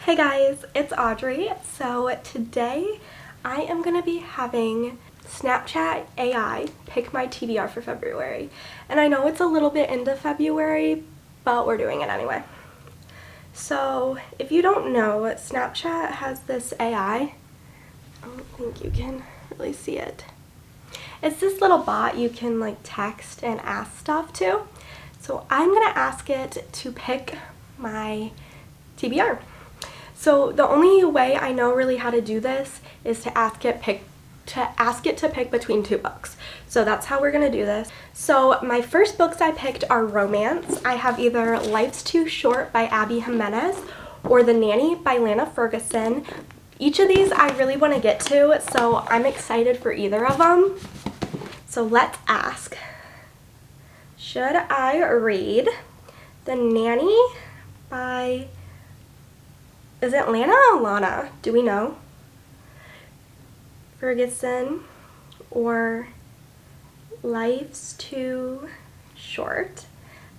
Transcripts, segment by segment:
Hey guys, it's Audrey. So today I am going to be having Snapchat AI pick my TBR for February. And I know it's a little bit into February, but we're doing it anyway. So if you don't know, Snapchat has this AI. I don't think you can really see it. It's this little bot you can like text and ask stuff to. So I'm going to ask it to pick my TBR. So the only way I know really how to do this is to ask it to pick between two books. So that's how we're gonna do this. So my first books I picked are romance. I have either Life's Too Short by Abby Jimenez or The Nanny by Lana Ferguson. Each of these I really want to get to, so I'm excited for either of them. So let's ask. Should I read The Nanny by... Is it Lana or Lana? Do we know? Ferguson or Life's Too Short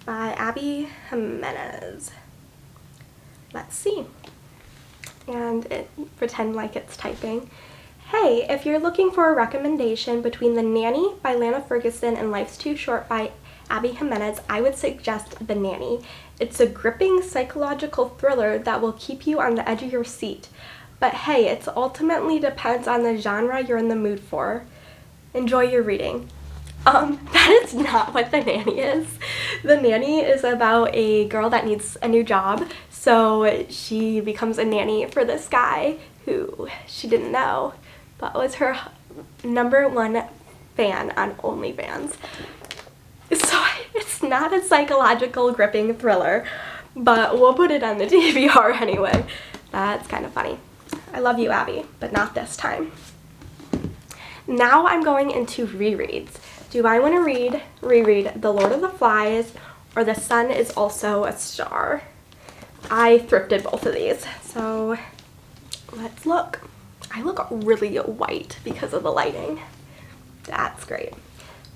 by Abby Jimenez. Let's see. And pretend like it's typing. Hey, if you're looking for a recommendation between The Nanny by Lana Ferguson and Life's Too Short by Abby Jimenez, I would suggest The Nanny. It's a gripping psychological thriller that will keep you on the edge of your seat. But hey, it ultimately depends on the genre you're in the mood for. Enjoy your reading. That is not what The Nanny is. The Nanny is about a girl that needs a new job, so she becomes a nanny for this guy who she didn't know, but was her #1 fan on OnlyFans. So it's not a psychological gripping thriller, but we'll put it on the TBR anyway. That's kind of funny. I love you, Abby, but not this time. Now I'm going into rereads. Do I want to reread The Lord of the Flies or The Sun is Also a Star? I thrifted both of these, so let's look. I look really white because of the lighting. That's great.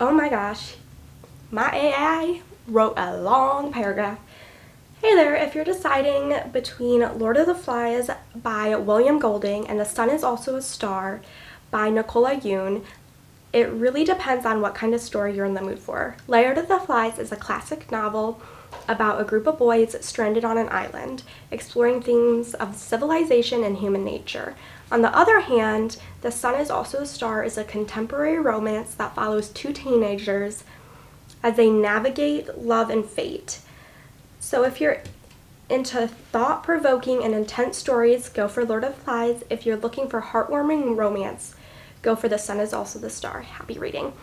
Oh my gosh. My AI wrote a long paragraph. Hey there, if you're deciding between Lord of the Flies by William Golding and The Sun is Also a Star by Nicola Yoon, it really depends on what kind of story you're in the mood for. Lord of the Flies is a classic novel about a group of boys stranded on an island, exploring themes of civilization and human nature. On the other hand, The Sun is Also a Star is a contemporary romance that follows two teenagers as they navigate love and fate. So if you're into thought-provoking and intense stories, go for Lord of the Flies. If you're looking for heartwarming romance, go for The Sun is Also the Star. Happy reading.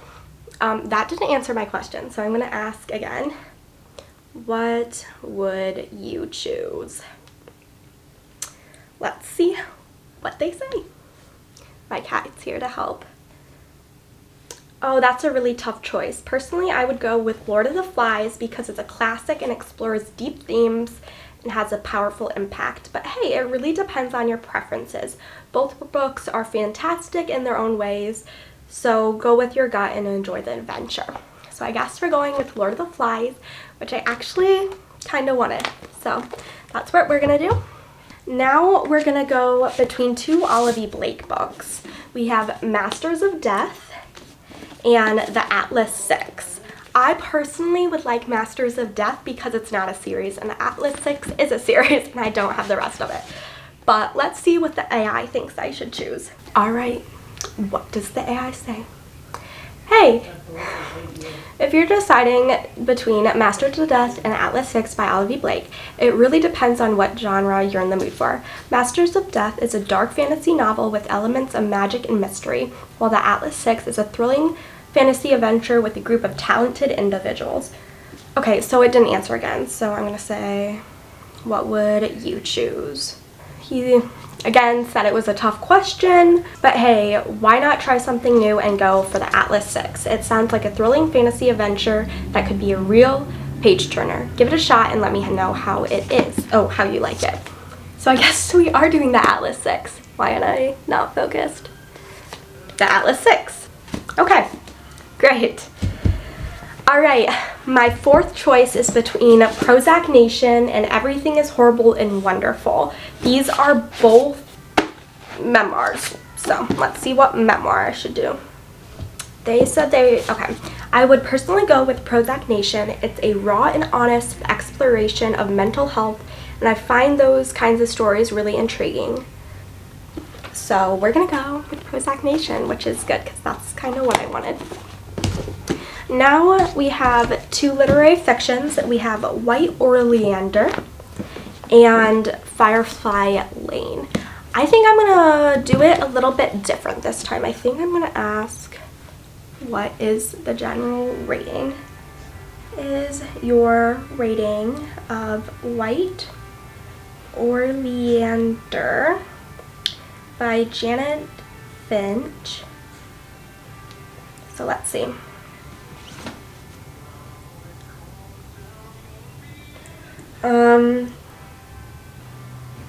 That didn't answer my question, so I'm going to ask again. What would you choose? Let's see what they say. My cat's here to help. Oh, that's a really tough choice. Personally, I would go with Lord of the Flies because it's a classic and explores deep themes and has a powerful impact. But hey, it really depends on your preferences. Both books are fantastic in their own ways, so go with your gut and enjoy the adventure. So I guess we're going with Lord of the Flies, which I actually kind of wanted. So that's what we're going to do. Now we're going to go between two Olivia Blake books. We have Masters of Death and The Atlas Six. I personally would like Masters of Death because it's not a series, and The Atlas Six is a series, and I don't have the rest of it. But let's see what the AI thinks I should choose. Alright, what does the AI say? Hey, if you're deciding between Masters of Death and Atlas Six by Olivia Blake, it really depends on what genre you're in the mood for. Masters of Death is a dark fantasy novel with elements of magic and mystery, while The Atlas Six is a thrilling fantasy adventure with a group of talented individuals. Okay, so it didn't answer again, so I'm going to say, what would you choose? He, again, said it was a tough question, but hey, why not try something new and go for The Atlas Six? It sounds like a thrilling fantasy adventure that could be a real page-turner. Give it a shot and let me know how it is. Oh, how you like it. So I guess we are doing The Atlas Six. Why am I not focused? The Atlas Six. Okay. Great. Alright, my fourth choice is between Prozac Nation and Everything is Horrible and Wonderful. These are both memoirs, so let's see what memoir I should do. They said okay. I would personally go with Prozac Nation. It's a raw and honest exploration of mental health, and I find those kinds of stories really intriguing. So we're gonna go with Prozac Nation, which is good because that's kind of what I wanted. Now we have two literary fictions. We have White Oleander and Firefly Lane. I think I'm gonna do it a little bit different this time. I think I'm gonna ask, what is the general rating? Is your rating of White Oleander by Janet Finch? So let's see.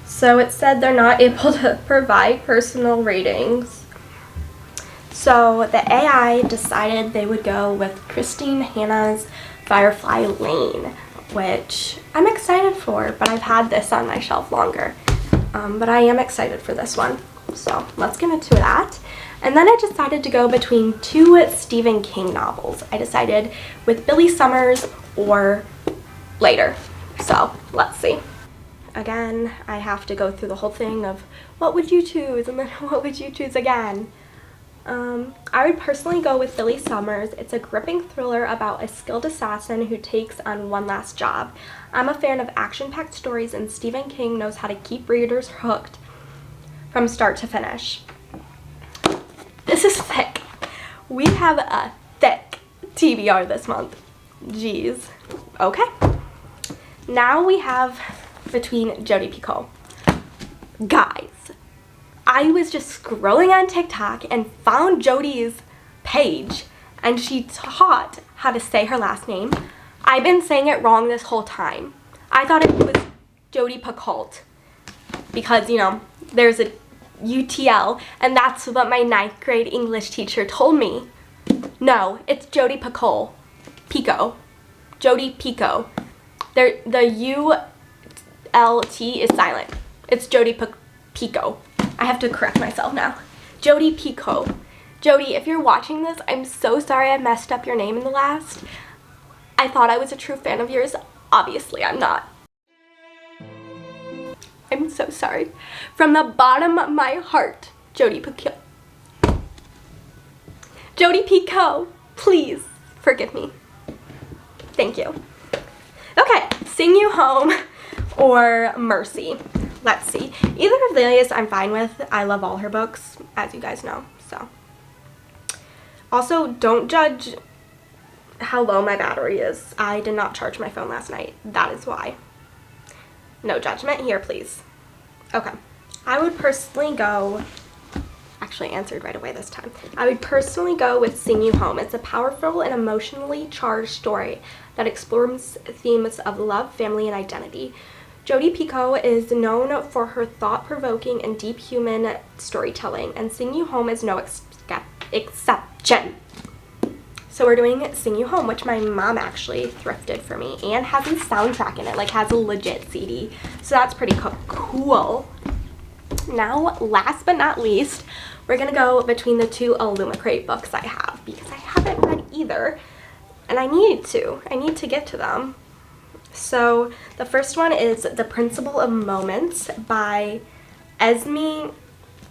So it said they're not able to provide personal ratings. So the AI decided they would go with Christine Hanna's Firefly Lane, which I'm excited for, but I've had this on my shelf longer. But I am excited for this one. So let's get into that. And then I decided to go between two Stephen King novels. I decided with Billy Summers or Later. So let's see. Again, I have to go through the whole thing of what would you choose and then what would you choose again. I would personally go with Billy Summers. It's a gripping thriller about a skilled assassin who takes on one last job. I'm a fan of action-packed stories, and Stephen King knows how to keep readers hooked from start to finish. This is thick. We have a thick TBR this month. Jeez. Okay. Now we have between Jodi Picoult. Guys, I was just scrolling on TikTok and found Jodi's page, and she taught how to say her last name. I've been saying it wrong this whole time. I thought it was Jodi Picoult because, you know, there's a UTL, and that's what my 9th grade English teacher told me. No, it's Jodi Picoult. Pico. Jodi Picoult. The ULT is silent. It's Jodi Picoult. I have to correct myself now. Jodi Picoult. Jodi, if you're watching this, I'm so sorry I messed up your name in the last. I thought I was a true fan of yours. Obviously, I'm not. I'm so sorry. From the bottom of my heart, Jodi Picoult. Jodi Picoult, please forgive me. Thank you. Okay, Sing You Home or Mercy. Let's see. Either of these I'm fine with. I love all her books, as you guys know. So, also, don't judge how low my battery is. I did not charge my phone last night. That is why. No judgment here, please. Okay. I would personally go... Actually answered right away this time. I would personally go with Sing You Home. It's a powerful and emotionally charged story that explores themes of love, family, and identity. Jodi Picoult is known for her thought-provoking and deep human storytelling, and Sing You Home is no exception. So we're doing Sing You Home, which my mom actually thrifted for me and has a soundtrack in it, like has a legit CD. So that's pretty cool. Now, last but not least, we're going to go between the two Illumicrate books I have, because I haven't read either, and I need to get to them. So the first one is The Principle of Moments by Esme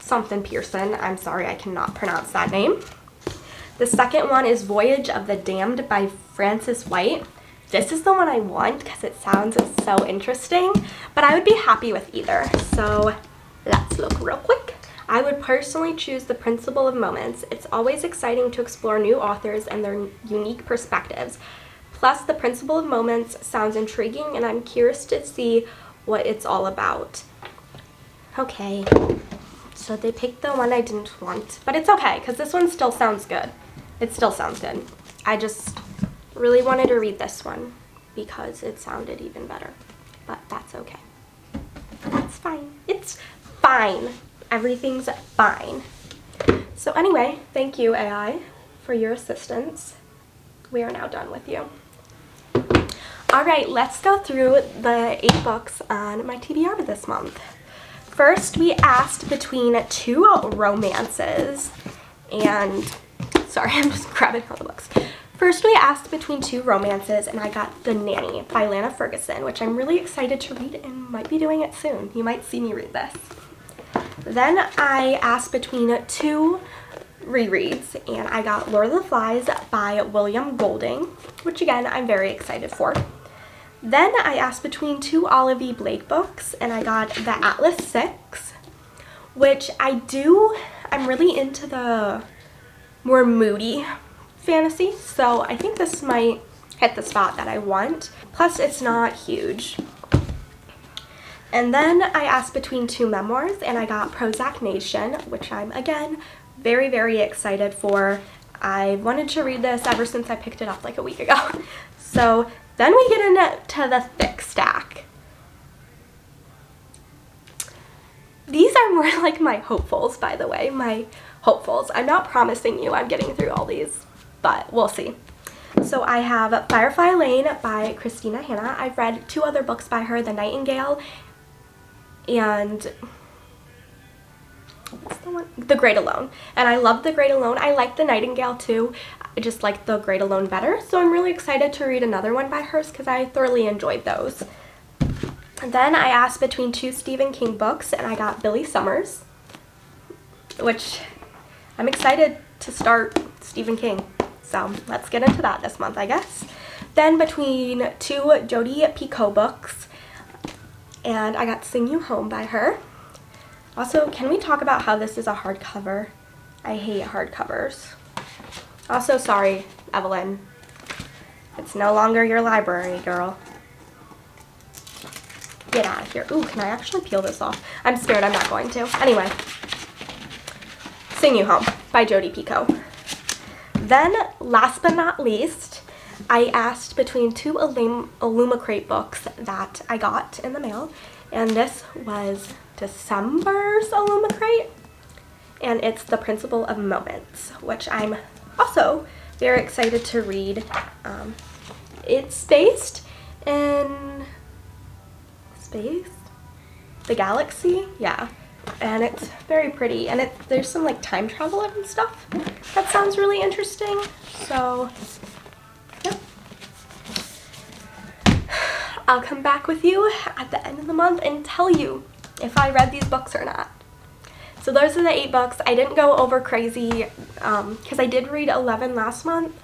something Pearson. I'm sorry, I cannot pronounce that name. The second one is Voyage of the Damned by Frances White. This is the one I want because it sounds so interesting, but I would be happy with either. So let's look real quick. I would personally choose The Principle of Moments. It's always exciting to explore new authors and their unique perspectives. Plus, The Principle of Moments sounds intriguing, and I'm curious to see what it's all about. Okay, so they picked the one I didn't want, but it's okay, because this one still sounds good. It still sounds good. I just really wanted to read this one because it sounded even better, but that's okay. That's fine. It's fine. Everything's fine. So anyway, thank you, AI, for your assistance. we are now done with you. All right, let's go through the 8 books on my TBR this month. First, we asked between 2 romances, and sorry, I'm just grabbing all the books. First, we asked between 2 romances, and I got The Nanny by Lana Ferguson, which I'm really excited to read and might be doing it soon. You might see me read this. Then I asked between 2 rereads, and I got Lord of the Flies by William Golding, which again, I'm very excited for. Then I asked between 2 Olive E. Blake books, and I got The Atlas 6, which I'm really into the more moody fantasy, so I think this might hit the spot that I want. Plus, it's not huge. And then I asked between 2 memoirs, and I got Prozac Nation, which I'm, again, very, very excited for. I wanted to read this ever since I picked it up like a week ago. So then we get into the thick stack. These are more like my hopefuls, by the way, my hopefuls. I'm not promising you I'm getting through all these, but we'll see. So I have Firefly Lane by Christina Hanna. I've read 2 other books by her, The Nightingale and what's the one? The Great Alone. And I love The Great Alone. I like The Nightingale too. I just like The Great Alone better. So I'm really excited to read another one by hers because I thoroughly enjoyed those. And then I asked between 2 Stephen King books, and I got Billy Summers, which I'm excited to start Stephen King. So let's get into that this month, I guess. Then between 2 Jodi Picoult books, and I got Sing You Home by her. Also, can we talk about how this is a hardcover? I hate hardcovers. Also, sorry, Evelyn. It's no longer your library, girl. Get out of here. Ooh, can I actually peel this off? I'm scared I'm not going to. Anyway, Sing You Home by Jodi Picoult. Then, last but not least, I asked between 2 Illumicrate books that I got in the mail, and this was December's Illumicrate, and it's The Principle of Moments, which I'm also very excited to read. It's based in space, the galaxy, yeah, and it's very pretty, and there's some like time travel and stuff that sounds really interesting. So yeah, I'll come back with you at the end of the month and tell you if I read these books or not. So those are the 8 books. I didn't go over crazy because I did read 11 last month,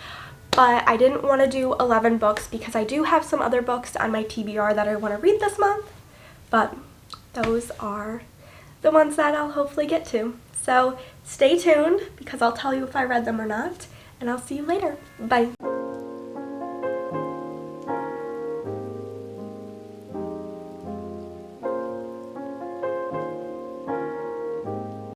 but I didn't want to do 11 books because I do have some other books on my TBR that I want to read this month, but those are the ones that I'll hopefully get to. So stay tuned because I'll tell you if I read them or not, and I'll see you later. Bye.